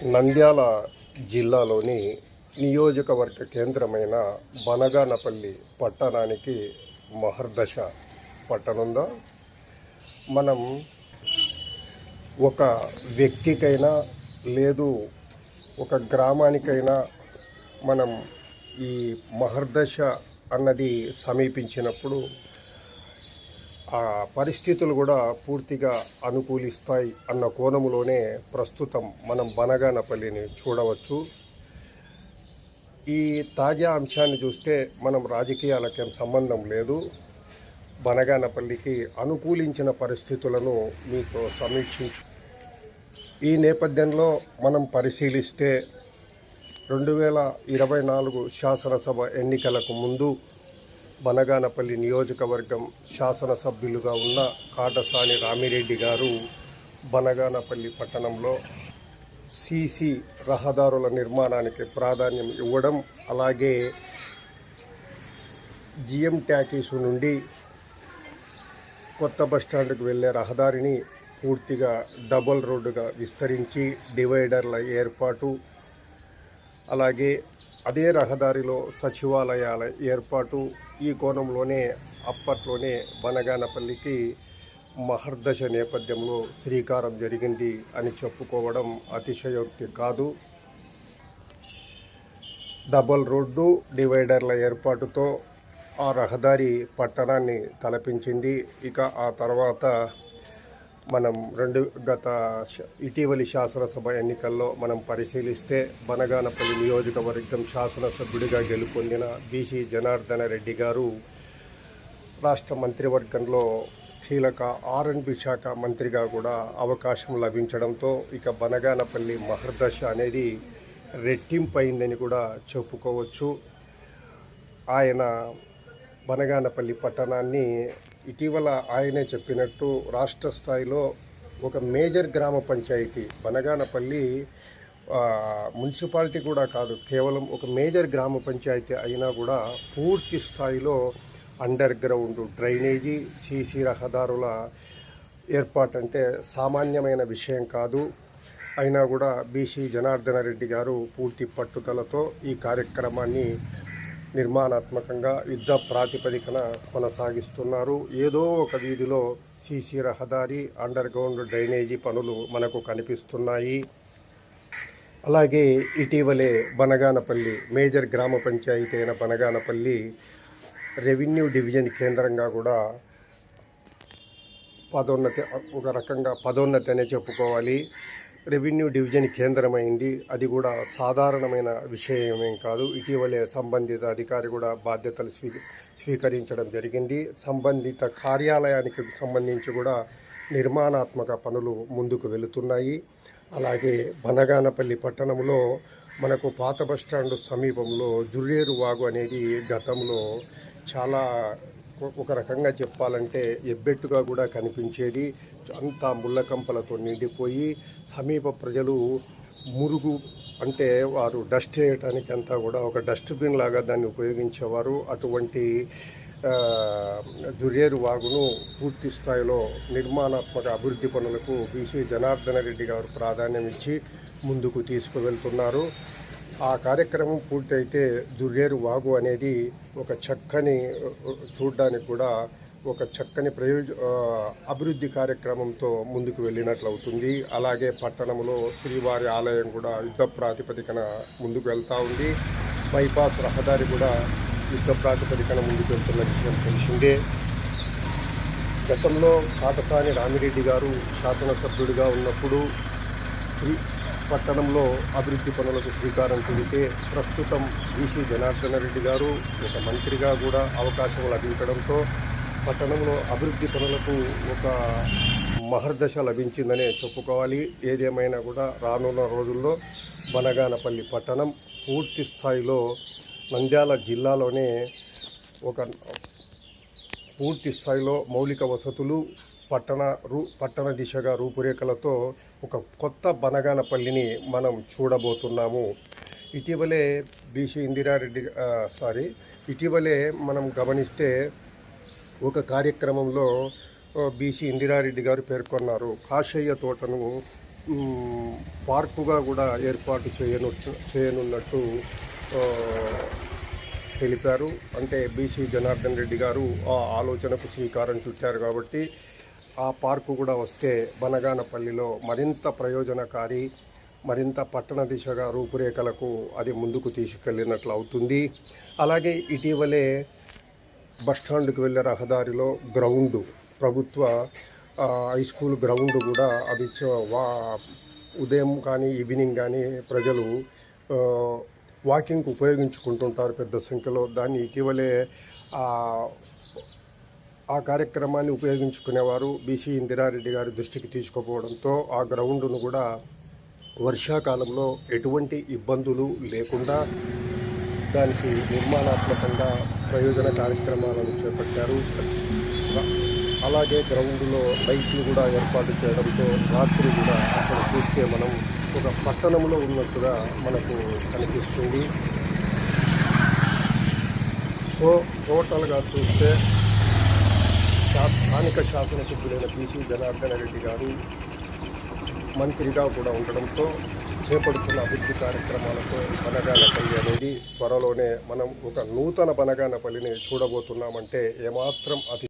నంద్యాల జిల్లాలోని నియోజకవర్గ కేంద్రమైన బనగానపల్లి పట్టణానికి మహర్దశ పట్టనుందా. మనం ఒక వ్యక్తికైనా లేదు ఒక గ్రామానికైనా మనం ఈ మహర్దశ అన్నది సమీపించినప్పుడు ఆ పరిస్థితులు కూడా పూర్తిగా అనుకూలిస్తాయి అన్న కోణములోనే ప్రస్తుతం మనం బనగానపల్లిని చూడవచ్చు. ఈ తాజా అంశాన్ని చూస్తే మనం రాజకీయాలకేం సంబంధం లేదు. బనగానపల్లికి అనుకూలించిన పరిస్థితులను మీతో సమీక్షించు. ఈ నేపథ్యంలో మనం పరిశీలిస్తే 2024 శాసనసభ ఎన్నికలకు ముందు బనగానపల్లి నియోజకవర్గం శాసనసభ్యులుగా ఉన్న కాటసాని రామిరెడ్డి గారు బనగానపల్లి పట్టణంలో సీసీ రహదారుల నిర్మాణానికి ప్రాధాన్యం ఇవ్వడం, అలాగే జిఎం టాకీస్ నుండి కొత్త బస్టాండ్కి వెళ్ళే రహదారిని పూర్తిగా డబుల్ రోడ్డుగా విస్తరించి డివైడర్ల ఏర్పాటు, అలాగే అదే రహదారిలో సచివాలయాల ఏర్పాటు, ఈ కోణంలోనే అప్పట్లోనే బనగానపల్లికి మహర్దశ నేపథ్యంలో శ్రీకారం జరిగింది అని చెప్పుకోవడం అతిశయోక్తి కాదు. డబుల్ రోడ్డు డివైడర్ల ఏర్పాటుతో ఆ రహదారి పట్టణాన్ని తలపించింది. ఇక ఆ తర్వాత మనం ఇటీవలి శాసనసభ ఎన్నికల్లో మనం పరిశీలిస్తే బనగానపల్లి నియోజకవర్గం శాసనసభ్యుడిగా గెలుపొందిన బీసీ జనార్దన రెడ్డి గారు రాష్ట్ర మంత్రివర్గంలో కీలక R&B శాఖ మంత్రిగా కూడా అవకాశం లభించడంతో ఇక బనగానపల్లి మహర్దశ అనేది రెట్టింపైందని కూడా చెప్పుకోవచ్చు. ఆయన బనగానపల్లి పట్టణాన్ని ఇటీవల ఆయనే చెప్పినట్టు రాష్ట్ర స్థాయిలో ఒక మేజర్ గ్రామ పంచాయతీ, బనగానపల్లి మున్సిపాలిటీ కూడా కాదు, కేవలం ఒక మేజర్ గ్రామ పంచాయతీ అయినా కూడా పూర్తి స్థాయిలో అండర్ గ్రౌండ్ డ్రైనేజీ, సీసీ రహదారుల ఏర్పాటంటే సామాన్యమైన విషయం కాదు. అయినా కూడా బీసీ జనార్దన రెడ్డి గారు పూర్తి పట్టుదలతో ఈ కార్యక్రమాన్ని నిర్మాణాత్మకంగా యుద్ధ ప్రాతిపదికన కొనసాగిస్తున్నారు. ఏదో ఒక వీధిలో సీసీ రహదారి, అండర్ గ్రౌండ్ డ్రైనేజీ పనులు మనకు కనిపిస్తున్నాయి. అలాగే ఇటీవలే బనగానపల్లి మేజర్ గ్రామ పంచాయతీ అయిన బనగానపల్లి రెవెన్యూ డివిజన్ కేంద్రంగా కూడా ఒక రకంగా పదోన్నతి అనే చెప్పుకోవాలి. రెవెన్యూ డివిజన్ కేంద్రమైంది. అది కూడా సాధారణమైన విషయమేం కాదు. ఇటీవలే సంబంధిత అధికారి కూడా బాధ్యతలు స్వీకరించడం జరిగింది. సంబంధిత కార్యాలయానికి సంబంధించి కూడా నిర్మాణాత్మక పనులు ముందుకు వెళుతున్నాయి. అలాగే బనగానపల్లి పట్టణంలో మనకు పాత బస్టాండ్ సమీపంలో జుర్రేరు వాగు అనేది గతంలో చాలా ఒక రకంగా చెప్పాలంటే ఎబ్బెట్టుగా కూడా కనిపించేది. అంతా ముళ్ళకంపలతో నిండిపోయి సమీప ప్రజలు మురుగు అంటే వారు డస్ట్ వేయటానికి అంతా కూడా ఒక డస్ట్బిన్ లాగా దాన్ని ఉపయోగించేవారు. అటువంటి జుర్రేరు వాగును పూర్తి స్థాయిలో నిర్మాణాత్మక అభివృద్ధి పనులకు బీసీ జనార్దన రెడ్డి గారు ప్రాధాన్యం ఇచ్చి ముందుకు తీసుకువెళ్తున్నారు. ఆ కార్యక్రమం పూర్తయితే జుర్రేరు వాగు అనేది ఒక చక్కని చూడడానికి కూడా ఒక చక్కని అభివృద్ధి కార్యక్రమంతో ముందుకు వెళ్ళినట్లు అవుతుంది. అలాగే పట్టణంలో శ్రీవారి ఆలయం కూడా యుద్ధ ప్రాతిపదికన ముందుకు వెళ్తూ ఉంది. బైపాస్ రహదారి కూడా యుద్ధ ప్రాతిపదికన ముందుకు వెళ్తున్న విషయం తెలిసిందే. గతంలో కాటసాని రామిరెడ్డి గారు శాసనసభ్యుడిగా ఉన్నప్పుడు పట్టణంలో అభివృద్ధి పనులకు శ్రీకారం చుడితే ప్రస్తుతం బీసీ జనార్దన రెడ్డి గారు ఒక మంత్రిగా కూడా అవకాశం లభించడంతో పట్టణంలో అభివృద్ధి పనులకు ఒక మహర్దశ లభించిందనే చెప్పుకోవాలి. ఏదేమైనా కూడా రానున్న రోజుల్లో బనగానపల్లి పట్టణం పూర్తి స్థాయిలో నంద్యాల జిల్లాలోనే పూర్తి స్థాయిలో మౌలిక వసతులు పట్టణ దిశగా రూపురేఖలతో ఒక కొత్త బనగానపల్లిని మనం చూడబోతున్నాము. ఇటీవలే మనం గమనిస్తే ఒక కార్యక్రమంలో బీసీ ఇందిరారెడ్డి గారు పేర్కొన్నారు. కాషయ్య తోటను పార్కుగా కూడా ఏర్పాటు చేయనున్నట్టు ఆ, తెలిపారు. అంటే బీసీ జనార్దన్ రెడ్డి గారు ఆ ఆలోచనకు శ్రీకారం చుట్టారు కాబట్టి ఆ పార్కు కూడా వస్తే బనగానపల్లిలో మరింత ప్రయోజనకారి, మరింత పట్టణ దిశగా రూపురేఖలకు అది ముందుకు తీసుకెళ్ళినట్లు అవుతుంది. అలాగే ఇటీవలే బస్టాండ్కి వెళ్ళే రహదారిలో గ్రౌండు, ప్రభుత్వ హై స్కూల్ గ్రౌండ్ కూడా అది ఉదయం కానీ ఈవినింగ్ కానీ ప్రజలు ఆ, వాకింగ్కి ఉపయోగించుకుంటుంటారు పెద్ద సంఖ్యలో. దాన్ని ఇటీవలే ఆ కార్యక్రమాన్ని ఉపయోగించుకునేవారు బీసీ ఇందిరారెడ్డి గారి దృష్టికి తీసుకుపోవడంతో ఆ గ్రౌండ్ను కూడా వర్షాకాలంలో ఎటువంటి ఇబ్బందులు లేకుండా దానికి నిర్మాణాత్మకంగా ప్రయోజన కార్యక్రమాలను చేపట్టారు. అలాగే గ్రౌండ్లో లైట్లు కూడా ఏర్పాటు చేయడంతో రాత్రి కూడా అక్కడ చూస్తే మనం ఒక పట్టణంలో ఉన్నట్టుగా మనకు కనిపిస్తుంది. సో టోటల్గా చూస్తే స్థానిక శాసనసభ్యులైన బీసీ జనార్దన్ రెడ్డి గారు మంత్రిగా కూడా ఉండడంతో చేపడుతున్న అభివృద్ధి కార్యక్రమాలతో బనగానపల్లి అనేది త్వరలోనే మనం ఒక నూతన బనగానపల్లిని చూడబోతున్నామంటే ఏమాత్రం అతి